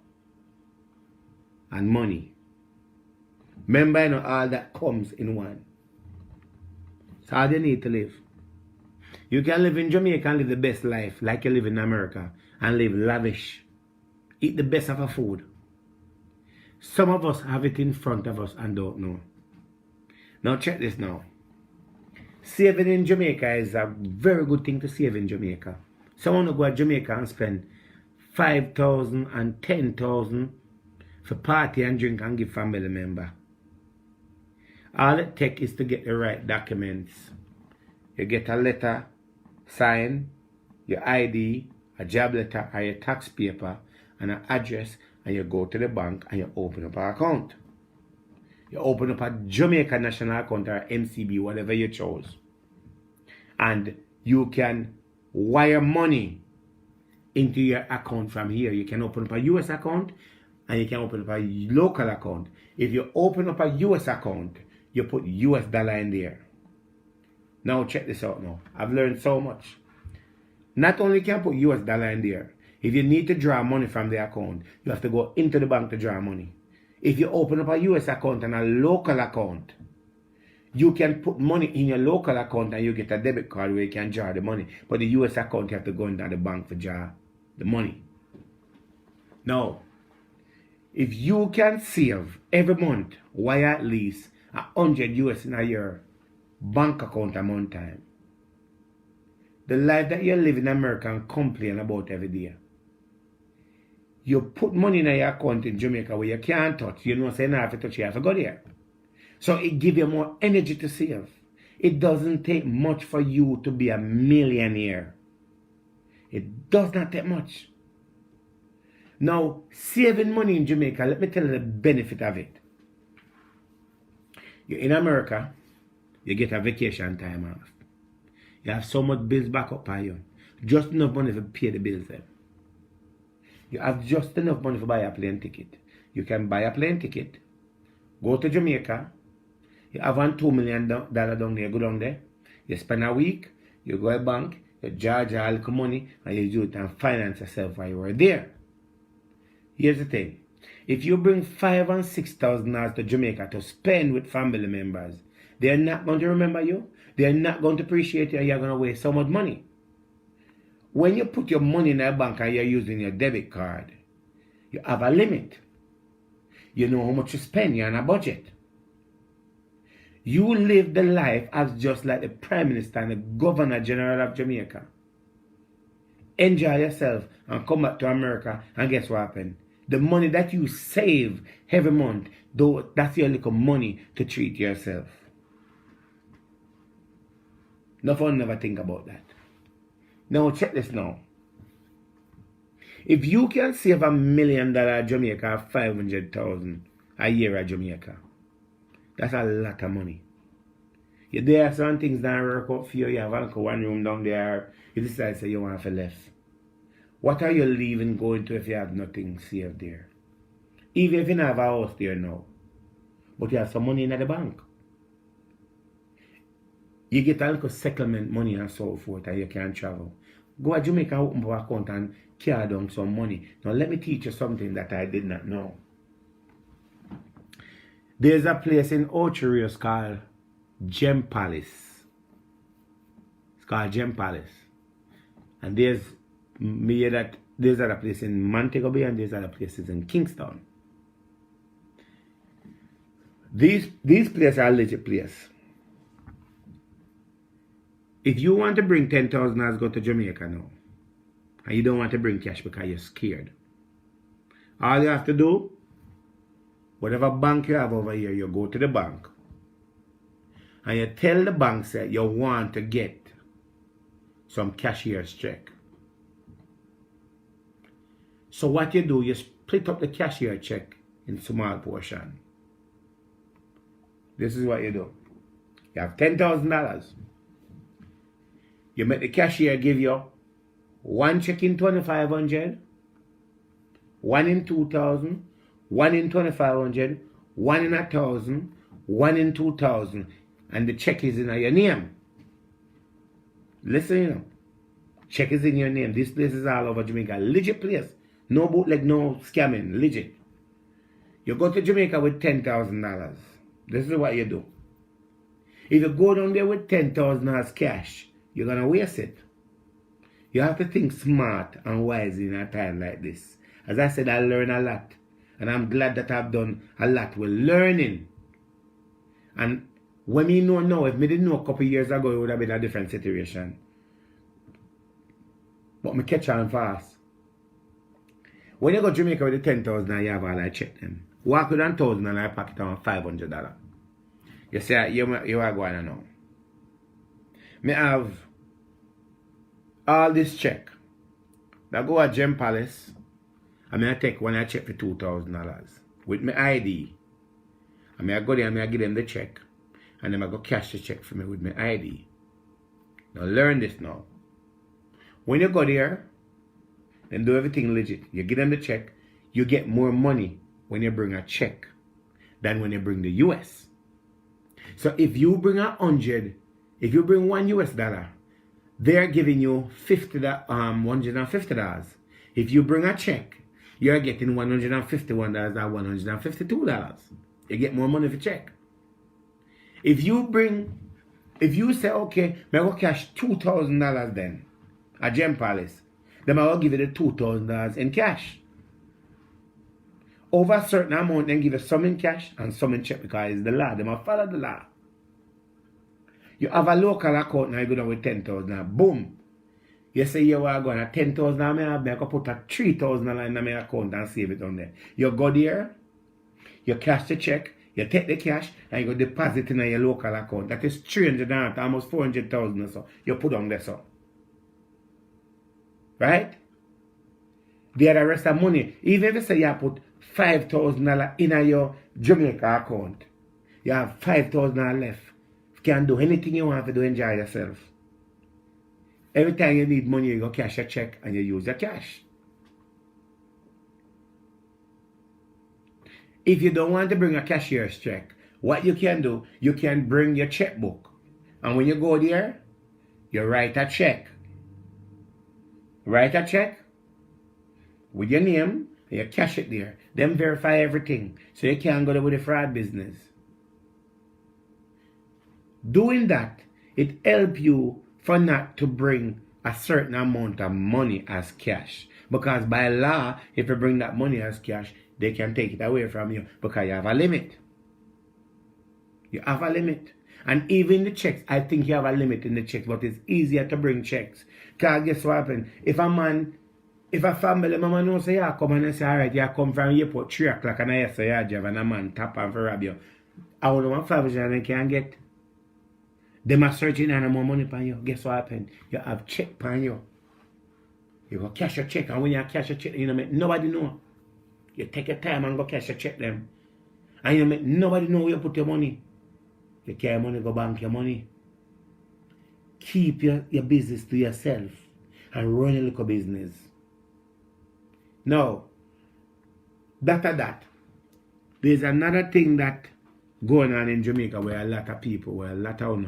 and money. Remember, you know, all that comes in one. It's all you need to live. You can live in Jamaica and live the best life like you live in America and live lavish. Eat the best of our food. Some of us have it in front of us and don't know. Now check this now. Saving in Jamaica is a very good thing to save in Jamaica. Someone will go to Jamaica and spend 5,000 and 10,000 for party and drink and give family member. All it takes is to get the right documents. You get a letter, sign, your ID, a job letter, or your tax paper, and an address, and you go to the bank and you open up an account. You open up a Jamaica National account or MCB, whatever you chose. And you can wire money into your account from here. You can open up a US account and you can open up a local account. If you open up a US account, you put US dollar in there. Now check this out now. I've learned so much. Not only can you put US dollar in there, if you need to draw money from the account, you have to go into the bank to draw money. If you open up a US account and a local account, you can put money in your local account and you get a debit card where you can draw the money. But the US account, you have to go into the bank to draw the money. Now, if you can save every month, wire at least 100 US in a year, bank account amount time, the life that you live in America and complain about every day. You put money in your account in Jamaica where you can't touch. You know, say, now if you touch, you have to go there. So it gives you more energy to save. It doesn't take much for you to be a millionaire. It does not take much. Now, saving money in Jamaica, let me tell you the benefit of it. You're in America, you get a vacation time off. You have so much bills back up on you. Just enough money to pay the bills then. You have just enough money to buy a plane ticket. You can buy a plane ticket, go to Jamaica, you have $2 million down there, go down there, you spend a week, you go to a bank, you charge a little money, and you do it and finance yourself while you are there. Here's the thing. If you bring $5,000 and $6,000 to Jamaica to spend with family members, they're not going to remember you. They're not going to appreciate you. You're going to waste so much money. When you put your money in a bank and you're using your debit card, you have a limit. You know how much you spend. You're on a budget. You live the life as just like the Prime Minister and the Governor General of Jamaica. Enjoy yourself and come back to America, and guess what happened? The money that you save every month, though, that's your little money to treat yourself. No one never think about that. Now check this now. If you can save $1 million Jamaica, 500,000 a year at Jamaica, that's a lot of money. There are some things that work out for you. You have one room down there. You decide to say you want to left. What are you leaving going to if you have nothing saved there? Even if you don't have a house there now, but you have some money in the bank. You get a little settlement money and so forth, and you can travel. Go to Jamaica, open up an account and carry down some money. Now let me teach you something that I did not know. There's a place in Ocho Rios called Gem Palace. It's called Gem Palace. And there's other place in Montego Bay and there's other places in Kingston. These places are legit places. If you want to bring $10,000 go to Jamaica now, and you don't want to bring cash because you're scared, all you have to do, whatever bank you have over here, you go to the bank and you tell the bank that you want to get some cashier's check. So what you do, you split up the cashier check in small portion. This is what you do. You have $10,000. You make the cashier give you one check in 2,500, one in 2,000, one in 2,500, one in 1,000, one in 2,000, and the check is in your name. Listen, you know, check is in your name. This place is all over Jamaica. Legit place. No bootleg, no scamming. Legit. You go to Jamaica with $10,000. This is what you do. If you go down there with $10,000 as cash, you're going to waste it. You have to think smart and wise in a time like this. As I said, I learn a lot. And I'm glad that I've done a lot with learning. And when me know now, if me didn't know a couple of years ago, it would have been a different situation. But me catch on fast. When you go to Jamaica with the $10,000, you have all I check them. Walk with $1,000 and I pack it on $500. You say, you are going to know. Me have all this check. I go to Gem Palace. And I take one I check for $2,000 with my ID. And I go there and I give them the check. And then I go cash the check for me with my ID. Now learn this now. When you go there, then do everything legit. You give them the check. You get more money when you bring a check than when you bring the US. So if you bring $100, if you bring $1 US, they're giving you $150. If you bring a check, you're getting $151 or $152. You get more money for check. If you say, okay, I go cash $2,000 then at Gem Palace, then I will give you the $2,000 in cash. Over a certain amount, then give you some in cash and some in check because it's the law. They must follow the law. You have a local account now, you go down with $10,000. Boom. You say you are going to $10,000, I can put a $3,000 in my account and save it on there. You go there, you cash the check, you take the cash, and you go deposit in your local account. That is $300, almost $400,000 or so. You put on there so. Right? The other rest of money, even if you say you put $5,000 in your Jamaica account, you have $5,000 left. You can do anything you want to enjoy yourself. Every time you need money, you go cash a check and you use your cash. If you don't want to bring a cashier's check, what you can do, you can bring your checkbook. And when you go there, you write a check. Write a check with your name, and you cash it there. Then verify everything, so you can't go there with the fraud business. Doing that, it helps you for not to bring a certain amount of money as cash. Because by law, if you bring that money as cash, they can take it away from you because you have a limit. You have a limit. And even the checks, I think you have a limit in the checks, but it's easier to bring checks. Because guess what happens? If a family member knows say, yeah, come and say, all right, you come from airport 3 o'clock and I say, yeah, drive and a man tap and for rob you. I want one $500 and can get. Them are searching and more money for you. Guess what happened? You have check for you. You go cash your check, and when you cash your check, you know, make nobody know. You take your time and go cash your check them. And you make nobody know where you put your money. You carry money, go bank your money. Keep your business to yourself and run a little business. Now, that, there's another thing that going on in Jamaica where a lot of people, where a lot of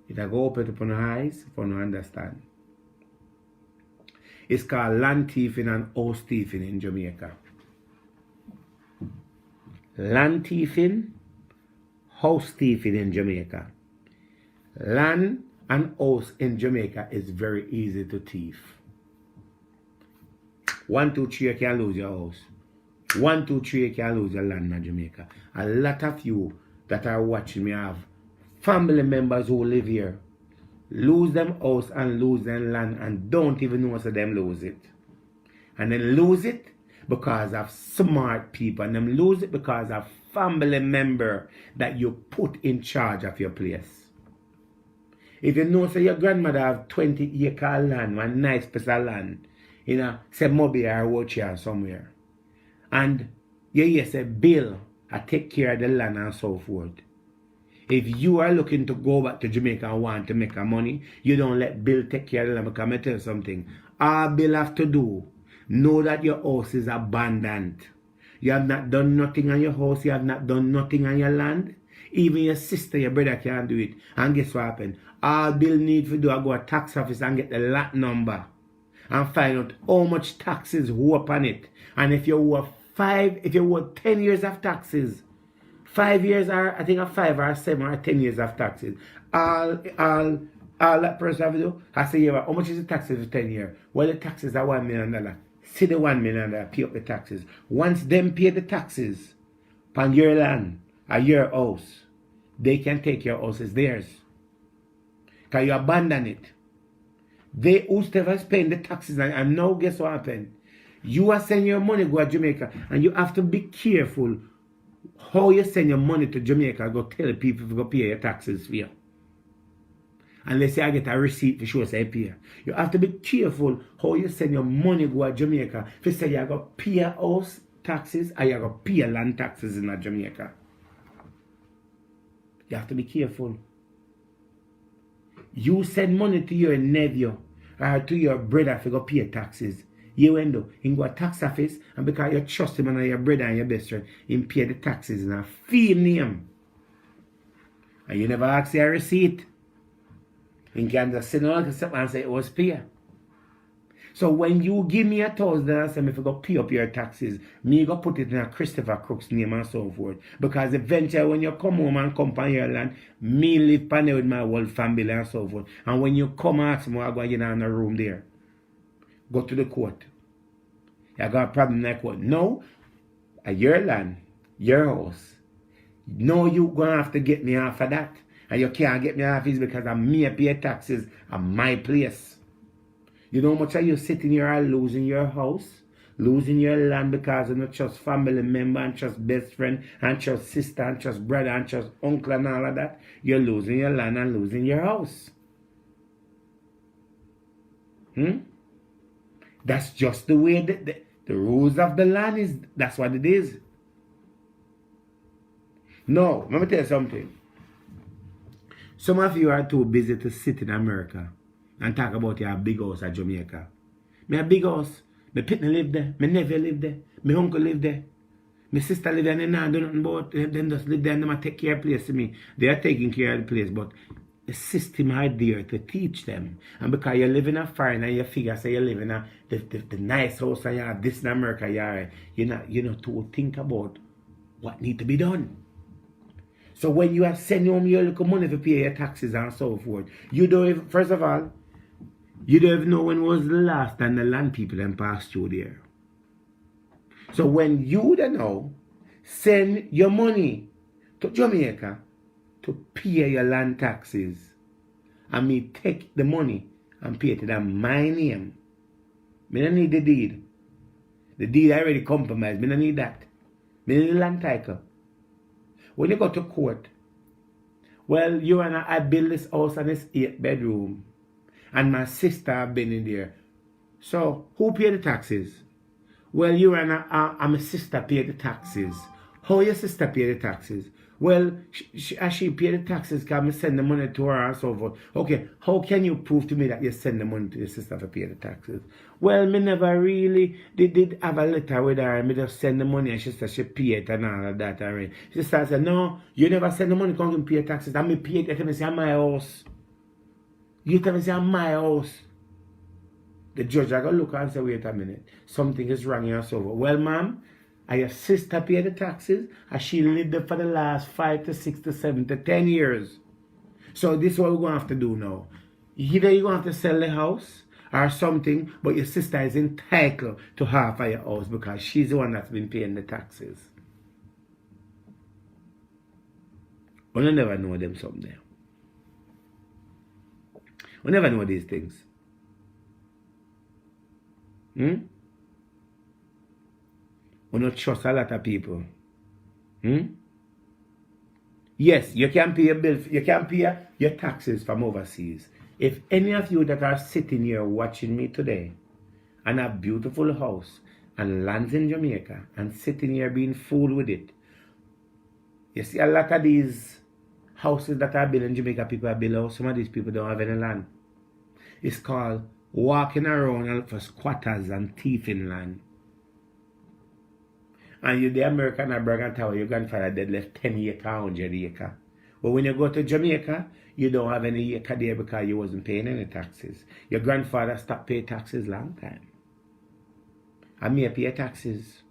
it go open up on the eyes for no understand. It's called land thieving and house thieving in Jamaica. Land thieving, house thieving in Jamaica. Land and house in Jamaica is very easy to thief. 1, 2, 3, you can lose your house. 1, 2, 3, you can lose your land in Jamaica. A lot of you that are watching me have family members who live here, lose them house and lose them land and don't even know so them lose it. And then lose it because of smart people, and them lose it because of family member that you put in charge of your place. If you know say your grandmother have 20 acre land, one nice piece of land, in a say Mobile or Wochia somewhere. And you say Bill, I take care of the land and so forth. If you are looking to go back to Jamaica and want to make money, you don't let Bill take care of the land. Because I'm tell you something. All Bill have to do, know that your house is abandoned. You have not done nothing on your house. You have not done nothing on your land. Even your sister, your brother can't do it. And guess what happened? All Bill need to do is go to tax office and get the lot number. And find out how much taxes who upon it. And if you owe 10 years of taxes, 5 years or I think 5 or 7 or 10 years of taxes, all that person have to do, I say, yeah, how much is the taxes for 10 years? Well, the taxes are $1 million. See the $1 million, pay up the taxes. Once them pay the taxes on your land or your house, they can take your house as theirs. Because you abandon it. They whoever spend the taxes and now guess what happened? You are sending your money go to Jamaica and you have to be careful how you send your money to Jamaica. Go tell people to go pay your taxes for you. Unless I get a receipt to show say pay. You have to be careful how you send your money go to Jamaica. If you say you go pay your house taxes or you go pay your land taxes in Jamaica. You have to be careful. You send money to your nephew or to your brother to go pay taxes. You end up in go to tax office and because you trust him and your brother and your best friend, him pay the taxes in a fee name. And you never ask your receipt. You can just sit down and say it was pay. So when you give me $1,000 and say if you go pay up your taxes, me go put it in a Christopher Crook's name and so forth. Because eventually when you come home and come on your land, me live pan there with my whole family and so forth. And when you come ask me, I go in a room there. Go to the court. You got a problem in the court. No, your land, your house. No, you gonna have to get me off of that. And you can't get me off is because I may pay taxes on my place. You know how much are you sitting here and losing your house? Losing your land because you not trust family member and trust best friend and trust sister and trust brother and trust uncle and all of that. You're losing your land and losing your house. That's just the way the rules of the land is. That's what it is. No, let me tell you something. Some of you are too busy to sit in America and talk about your big house at Jamaica. Me a big house. My pitney live there. My nephew live there. My uncle live there. My sister live there and they not do nothing about it. Them just live there and they take care of the place to me. They are taking care of the place, but the system are there to teach them. And because you live in a foreign and you figure say you live in the nice house and you have this in America, you're not to think about what need to be done. So when you are sending home your little money to pay your taxes and so forth, you don't even, first of all, you don't even know when was the last time the land people then passed through there. So when you don't know, send your money to Jamaica to pay your land taxes, and me take the money and pay it in my name. Me don't need the deed. The deed already compromised. Me don't need that. Me need the land title. When you go to court, well, you and I build this house and it's 8 bedroom. And my sister have been in there. So, who pay the taxes? Well, you and my sister pay the taxes. How your sister pay the taxes? Well, she pay the taxes because I send the money to her and so forth. Okay, how can you prove to me that you send the money to your sister to pay the taxes? Well, me never really did have a letter with her and me just send the money and she said she pay it and all of that. Already. She said, no, you never send the money, come and pay taxes. And me pay it, you tell me say, my house. You tell me say, my house. The judge I go look and say, wait a minute, something is wrong here and so forth. Well, ma'am, your sister pay the taxes and she lived there for the last 5 to 6 to 7 to 10 years. So this is what we're going to have to do now. Either you're going to have to sell the house or something, but your sister is entitled to half of your house because she's the one that's been paying the taxes. But you never know them someday. We never know these things. We don't trust a lot of people. Yes, you can pay your bills, you can pay your taxes from overseas. If any of you that are sitting here watching me today and a beautiful house and lands in Jamaica and sitting here being fooled with it. You see, a lot of these houses that are built in Jamaica, people are built. Some of these people don't have any land. It's called walking around and look for squatters and thieving land. And you, the American at Bergen Tower, your grandfather dead left 10 acre, 100 acre. But when you go to Jamaica, you don't have any acre there because you wasn't paying any taxes. Your grandfather stopped paying taxes long time. And me pay taxes.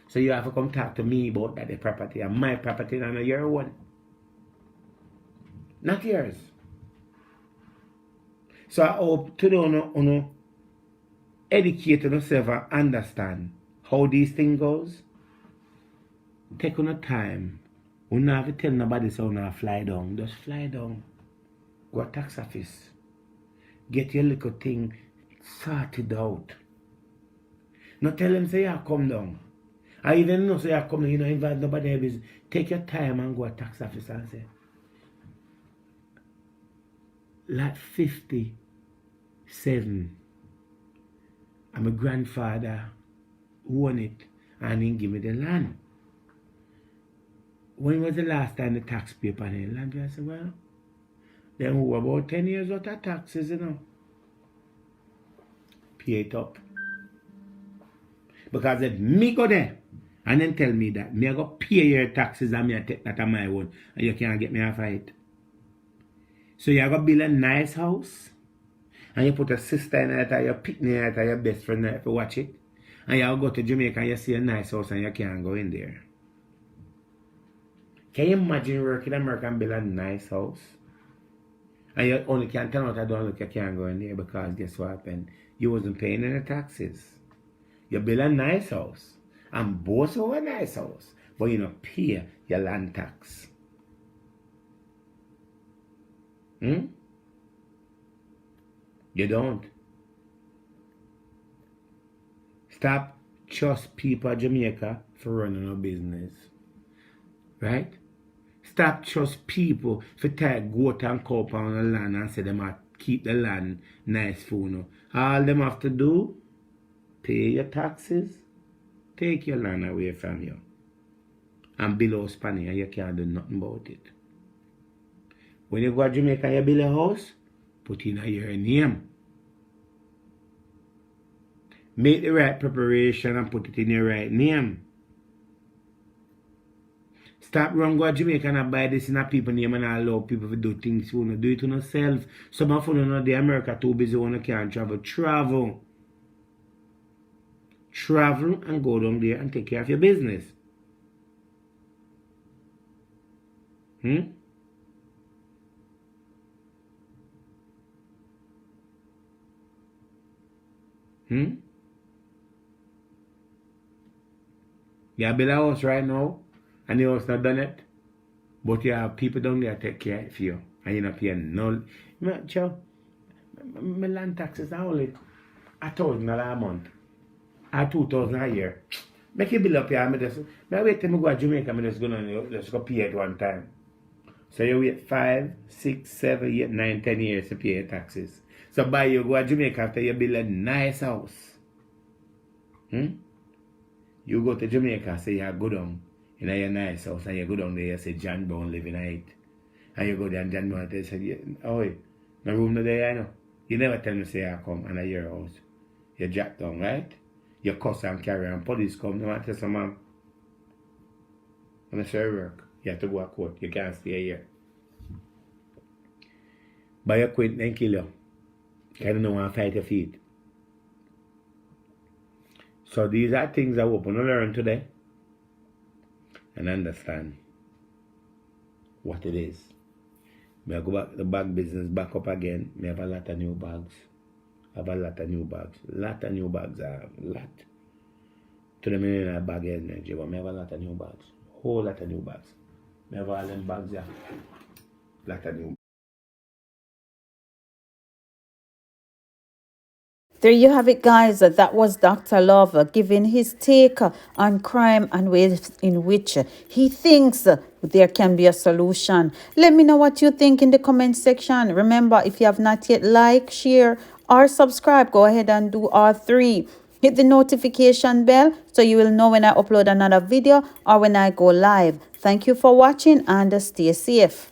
So you have to come talk to me about that the property. And my property and not your one. Not yours. So I hope today you educate yourself and understand how these things goes. Take on a time. You don't have to tell nobody so you fly down. Just fly down. Go to tax office. Get your little thing sorted out. Not tell them say you come down. I even know say you come down, you don't invite nobody else. Take your time and go to tax office and say, lot 57. And my grandfather won it and he give me the land. When was the last time the tax paper on the land? I said, well, then who about 10 years out of taxes, you know. Pay it up. Because if me go there and then tell me that me I go pay your taxes and me I take that on my own and you can't get me off of it. So you go build a nice house and you put a sister in it or your picnic in it or your best friend in it to watch it. And you go to Jamaica and you see a nice house and you can't go in there. Can you imagine working in America and build a nice house? And you only can tell out I don't look, you can't go in there because guess what happened? You wasn't paying any taxes. You build a nice house and both of a nice house, but you don't pay your land tax. You don't. Stop trust people in Jamaica for running a business. Right? Stop trust people for take goat and cow on the land and say them are keep the land nice for you. All them have to do, pay your taxes, take your land away from you. And build a house pan and you can't do nothing about it. When you go to Jamaica and you build a house, put in your name. Make the right preparation and put it in your right name. Stop run go to Jamaica and buy this in a people name and allow people to do things you want to do it to yourself. Some of you know the America too busy when you can't travel. Travel. Travel and go down there and take care of your business. You build a house right now and the house not done it, but you have people down there take care of you and you're not paying no. Joe, my land taxes are only $1,000 a month or $2,000 a year. Make you build up here. I wait till I go to Jamaica, I just go pay it one time. So you wait 5, 6, 7, 8, 9, 10 years to pay your taxes. So by you go to Jamaica after you build a nice house. You go to Jamaica, say you go down in your nice house, and you go down there, you say John Brown living in it. And you go there and John Brown say, oh, no room no there, I know. You never tell me say I come and I your house. You drop down, right? You cuss and carry and police come, they want to tell some man. And I say work. You have to go to court. You can't stay here. But you quit and kill you. You don't want to fight your feet. So these are things I hope you learn today and understand what it is. May I go back the bag business back up again. May I have a lot of new bags. Lot of new bags. Lot of new bags. A lot. To the million in a bag in Nigeria. May I have a lot of new bags. Whole lot of new bags. May I have all them bags there. Lot of new. There you have it, guys. That was Dr. Love giving his take on crime and ways in which he thinks there can be a solution. Let me know what you think in the comment section. Remember, if you have not yet liked, share, or subscribe, go ahead and do all three. hit the notification bell so you will know when I upload another video or when I go live. Thank you for watching and stay safe.